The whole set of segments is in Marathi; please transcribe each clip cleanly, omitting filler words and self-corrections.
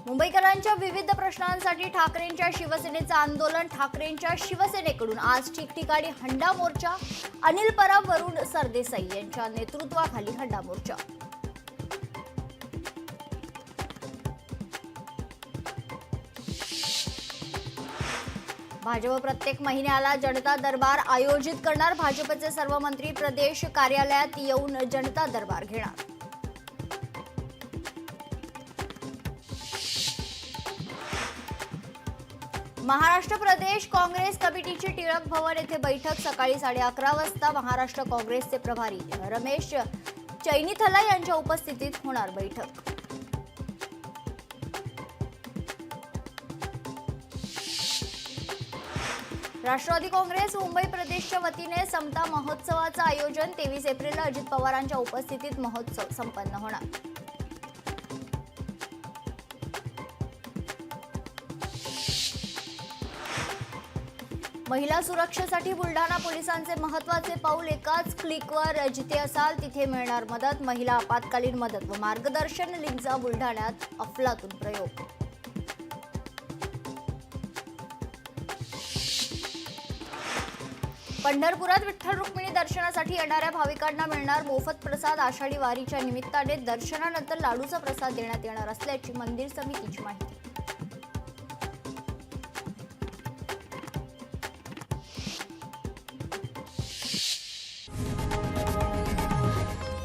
मुंबईकरांच्या विविध प्रश्नांसाठी ठाकरेंच्या शिवसेनेचं आंदोलन. ठाकरेंच्या शिवसेनेकडून आज ठिकठिकाणी हंडा मोर्चा. अनिल परब, वरुण सरदेसाई यांच्या नेतृत्वाखाली हंडा मोर्चा. भाजप प्रत्येक महिन्याला जनता दरबार आयोजित करणार. भाजपचे सर्व मंत्री प्रदेश कार्यालयात येऊन जनता दरबार घेणार. महाराष्ट्र प्रदेश काँग्रेस कमिटीची टिळक भवन येथे बैठक. सकाळी 11:30 वाजता महाराष्ट्र काँग्रेसचे प्रभारी रमेश चैनीथला यांच्या उपस्थितीत होणार बैठक. राष्ट्रवादी काँग्रेस मुंबई प्रदेशच्या वतीने समता महोत्सवाचं आयोजन. 23 एप्रिलला अजित पवारांच्या उपस्थितीत महोत्सव संपन्न होणार. महिला सुरक्षेसाठी बुलढाणा पोलिसांचे महत्त्वाचे पाऊल. एकाच क्लिकवर जिथे असाल तिथे मिळणार मदत. महिला आपत्कालीन मदत व मार्गदर्शन लिंकचा बुलढाण्यात अफलातून प्रयोग. पंढरपुरात विठ्ठल रुक्मिणी दर्शनासाठी येणाऱ्या भाविकांना मिळणार मोफत प्रसाद. आषाढी वारीच्या निमित्ताने दर्शनानंतर लाडूचा प्रसाद देण्यात येणार असल्याची मंदिर समितीची माहिती.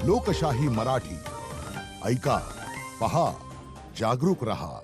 लोकशाही मराठी ऐका, पहा, जागरूक रहा.